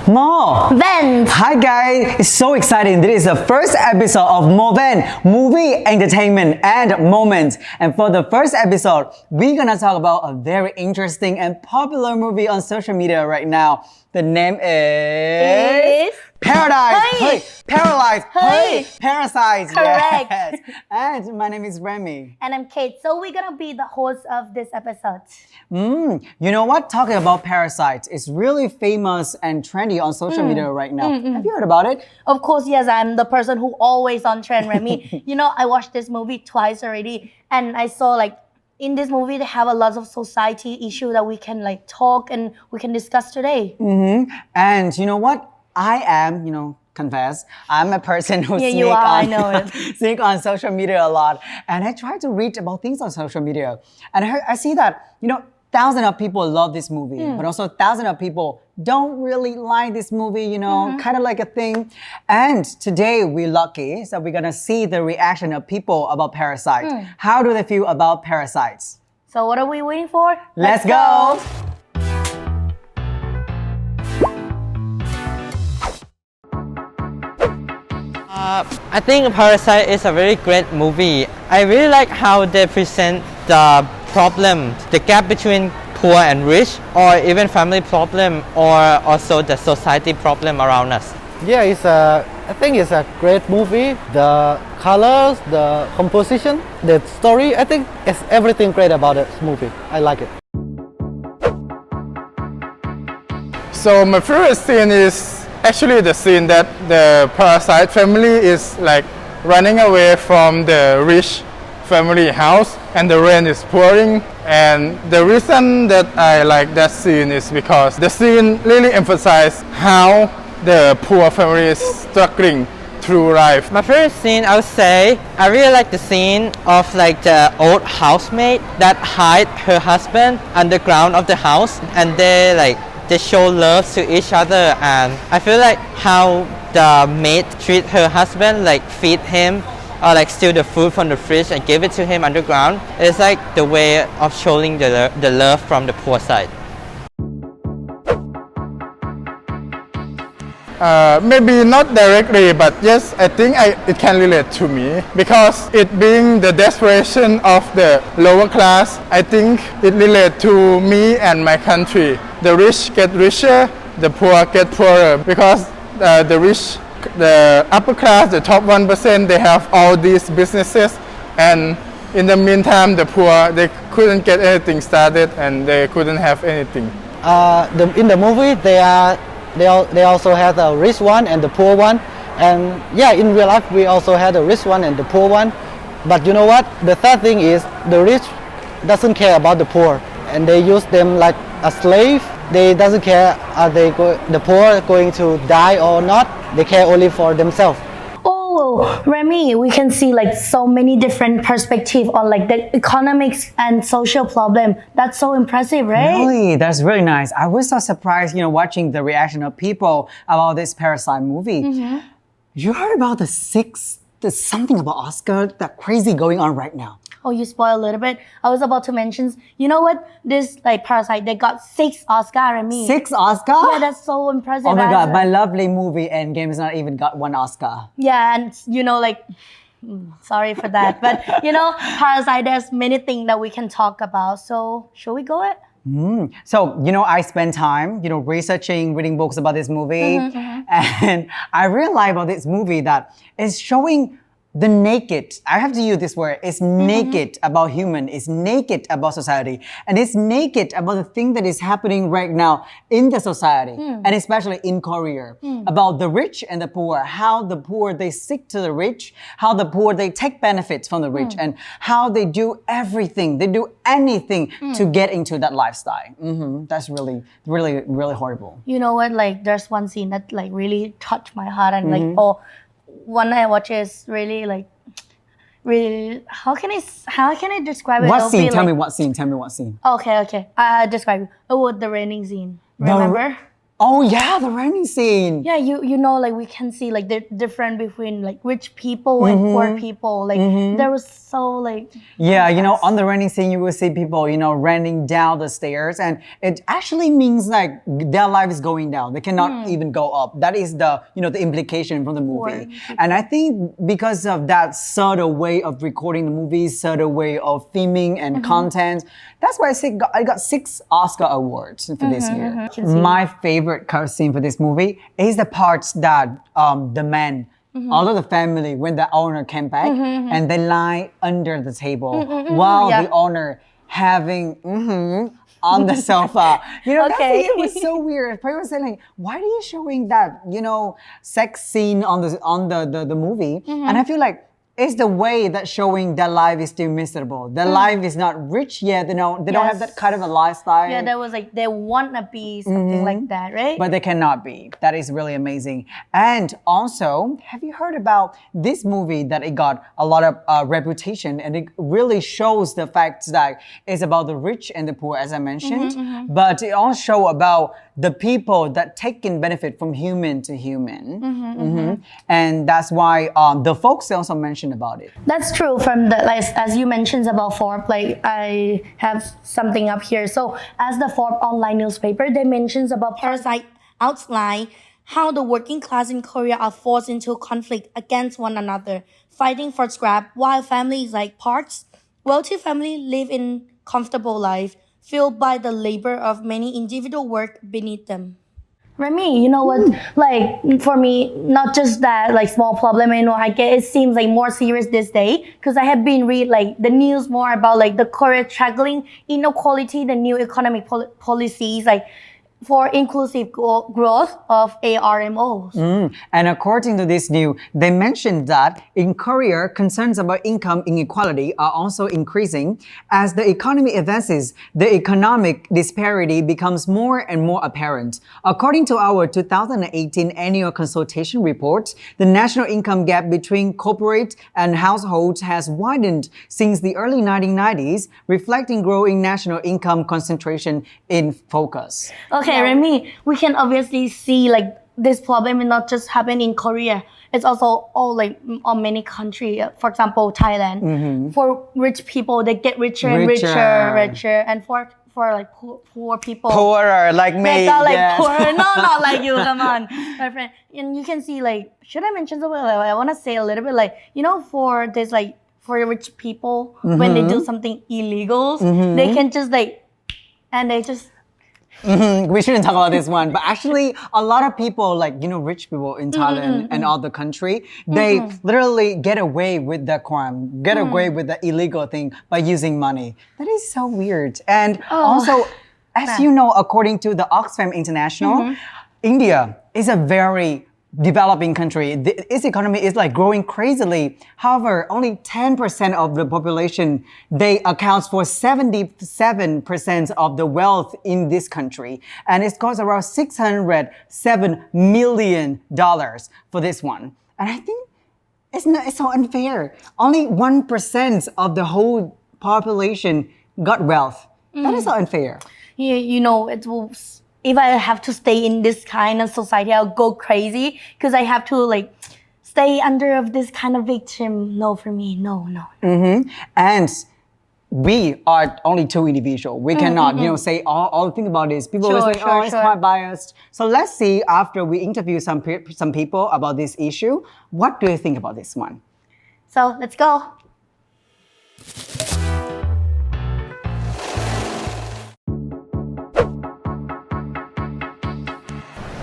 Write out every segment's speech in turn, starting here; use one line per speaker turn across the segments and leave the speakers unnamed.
MOVENT!
Hi guys, it's so exciting. This is the first episode of MOVENT, Movie, Entertainment and Moments. And for the first episode, we're gonna talk about a very interesting and popular movie on social media right now. The name is... Paradise! Hey! Paralyzed! Hey! Parasite!
Correct!
Yes. And my name is Remy.
And I'm Kate. So we're gonna be the host of this episode.
You know what? Talking about Parasite, it's really famous and trendy on social media right now. Have you heard about it?
Of course, yes, I'm the person who always on trend, Remy. You know, I watched this movie twice already, and I saw like in this movie they have a lot of society issue that we can like talk and we can discuss today.
And you know what? I am, confess, I'm a person who sneak on social media a lot. And I try to read about things on social media. And I see that, thousands of people love this movie, but also thousands of people don't really like this movie, kind of like a thing. And today we're lucky, so we're gonna see the reaction of people about Parasite. How do they feel about Parasites?
So what are we waiting for?
Let's go!
I think Parasite is a very great movie. I really like how they present the problem, the gap between poor and rich, or even family problem, or also the society problem around us.
Yeah, I think it's a great movie. The colors, the composition, the story, I think it's everything great about this movie. I like it.
So my favorite scene is actually the scene that the Parasite family is like running away from the rich family house and the rain is pouring. And the reason that I like that scene is because the scene really emphasizes how the poor family is struggling through life.
My favorite scene, I would say, I really like the scene of like the old housemaid that hide her husband underground of the house, and they show love to each other. And I feel like how the maid treat her husband, like feed him or like steal the food from the fridge and give it to him underground. It's like the way of showing the love from the poor side.
Maybe not directly, but yes, I think it can relate to me because it being the desperation of the lower class, I think it relates to me and my country. The rich get richer, the poor get poorer because the upper class, the top 1%, they have all these businesses, and in the meantime, the poor, they couldn't get anything started and they couldn't have anything.
In the movie, they also have the rich one and the poor one, and yeah, in real life we also had the rich one and the poor one. But you know what? The third thing is the rich doesn't care about the poor, and they use them like a slave. They doesn't care the poor going to die or not. They care only for themselves.
Oh, Remy, we can see like so many different perspectives on like the economics and social problem. That's so impressive, right?
Really, that's really nice. I was so surprised, watching the reaction of people about this Parasite movie. You heard about the something about Oscar, that crazy going on right now?
Oh, you spoiled a little bit. I was about to mention, you know what? This like Parasite, they got 6 Oscar, Remy.
6 Oscar?
Yeah, that's so impressive.
Oh my God, my lovely movie Endgame has not even got 1 Oscar.
Yeah, and sorry for that. But Parasite, there's many things that we can talk about. So, should we go it?
So, I spend time, researching, reading books about this movie. And I realized about this movie that it's showing the naked, I have to use this word, it's naked about human, it's naked about society, and it's naked about the thing that is happening right now in the society, and especially in Korea, about the rich and the poor, how the poor, they stick to the rich, how the poor, they take benefits from the rich, and how they do everything, they do anything to get into that lifestyle. That's really, really, really horrible.
You know what, like there's one scene that like really touched my heart and one I watch is really how can I describe it?
What scene? Tell me what scene.
Okay. I describe it. Oh, the raining scene. Remember?
Oh yeah, the running scene.
Yeah, you know, like we can see like the difference between like rich people and poor people. Like there was so like
Yeah, you know,
contrast.
on the running scene, you will see people, you know, running down the stairs, and it actually means like their life is going down. They cannot even go up. That is the, you know, the implication from the movie.
people.
And I think because of that subtle way of recording the movie, subtle way of theming and content, that's why I got 6 Oscar awards for this year.
Can see.
My favorite cut scene for this movie is the parts that the man, all of the family, when the owner came back and they lie under the table while
Yeah.
the owner having on the sofa. You know,
Okay.
that scene was so weird. People were saying, like, why are you showing that, you know, sex scene on the movie? And I feel like it's the way that showing their life is still miserable. Their life is not rich yet. They don't have that
Yes.
kind of a lifestyle.
Yeah, that was like they wanna be something like that, right?
But they cannot be. That is really amazing. And also, have you heard about this movie that it got a lot of reputation, and it really shows the fact that it's about the rich and the poor, as I mentioned, but it also show about the people that taking benefit from human to human. And that's why the folks also mentioned about it.
That's true. From the like, as you mentioned about Forbes, like I have something up here. So as the Forbes online newspaper, they mentions about Parasite outline how the working class in Korea are forced into conflict against one another, fighting for scrap, while families like parts, wealthy families live in comfortable life, fueled by the labor of many individual work beneath them. Remy, you know what? Like for me, not just that like small problem. You know, I get it seems like more serious this day because I have been read like the news more about like the Korea struggling inequality, the new economic policies like for inclusive growth of ARMOs.
And according to this news, they mentioned that in Korea, concerns about income inequality are also increasing. As the economy advances, the economic disparity becomes more and more apparent. According to our 2018 annual consultation report, the national income gap between corporate and households has widened since the early 1990s, reflecting growing national income concentration in focus.
Okay, Remy, we can obviously see like this problem is not just happen in Korea. It's also all like on many countries. For example, Thailand. For rich people, they get richer and richer, and for like poor people.
Poorer, like me.
They got like
yes.
poor. No, not like you. Come on, my friend. And you can see like, should I mention something? Like, I want to say a little bit like, you know, for this like for rich people when they do something illegal, they can just like, and they just.
We shouldn't talk about this one, but actually a lot of people like, you know, rich people in Thailand and other country, they literally get away with the crime, get away with the illegal thing by using money. That is so weird. And also, as you know, according to the Oxfam International, India is a very developing country. Its economy is like growing crazily. However, only 10% of the population, they accounts for 77% of the wealth in this country. And it costs around $607 million for this one. And I think it's so unfair. Only 1% of the whole population got wealth. That is so unfair.
You know, it will. If I have to stay in this kind of society, I'll go crazy because I have to like stay under of this kind of victim. No, for me, no.
And we are only 2 individuals. We cannot, you know, say all the thing about this. People always say, it's quite biased. So let's see, after we interview some people about this issue, what do you think about this one?
So let's go.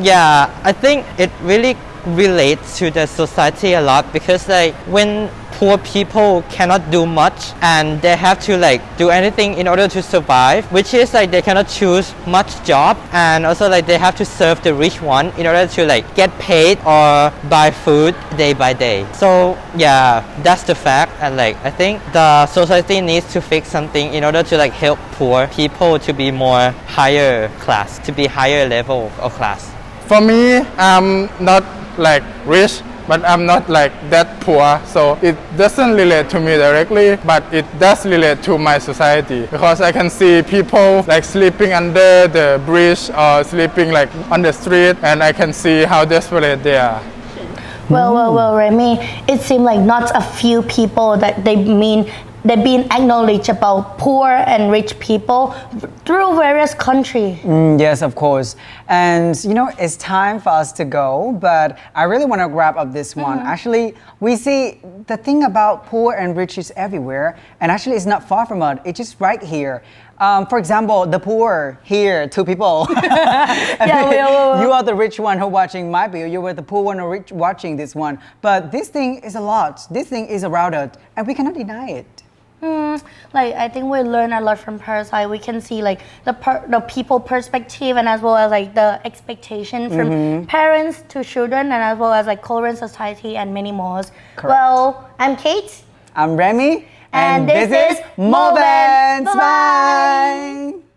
Yeah, I think it really relates to the society a lot because like when poor people cannot do much and they have to like do anything in order to survive, which is like they cannot choose much job, and also like they have to serve the rich one in order to like get paid or buy food day by day. So yeah, that's the fact, and like I think the society needs to fix something in order to like help poor people to be more higher class, to be higher level of class.
For me, I'm not like rich, but I'm not like that poor, so it doesn't relate to me directly, but it does relate to my society because I can see people like sleeping under the bridge or sleeping like on the street, and I can see how desperate they are.
Well, Remy, it seemed like not a few people that they've been acknowledged about poor and rich people through various countries.
Yes, of course. And it's time for us to go, but I really want to wrap up this one. Actually, we see the thing about poor and rich is everywhere, and actually it's not far from us. It's just right here. For example, the poor here, two people. You are the rich one who watching my video. You were the poor one who watching this one. But this thing is a lot. This thing is around us, and we cannot deny it.
Like I think we learn a lot from Parasite. We can see like the people perspective and as well as like the expectation from parents to children and as well as like Korean society and many more.
Correct.
Well, I'm Kate.
I'm Remy.
And this is
MOVENT.
Bye-bye.
Bye.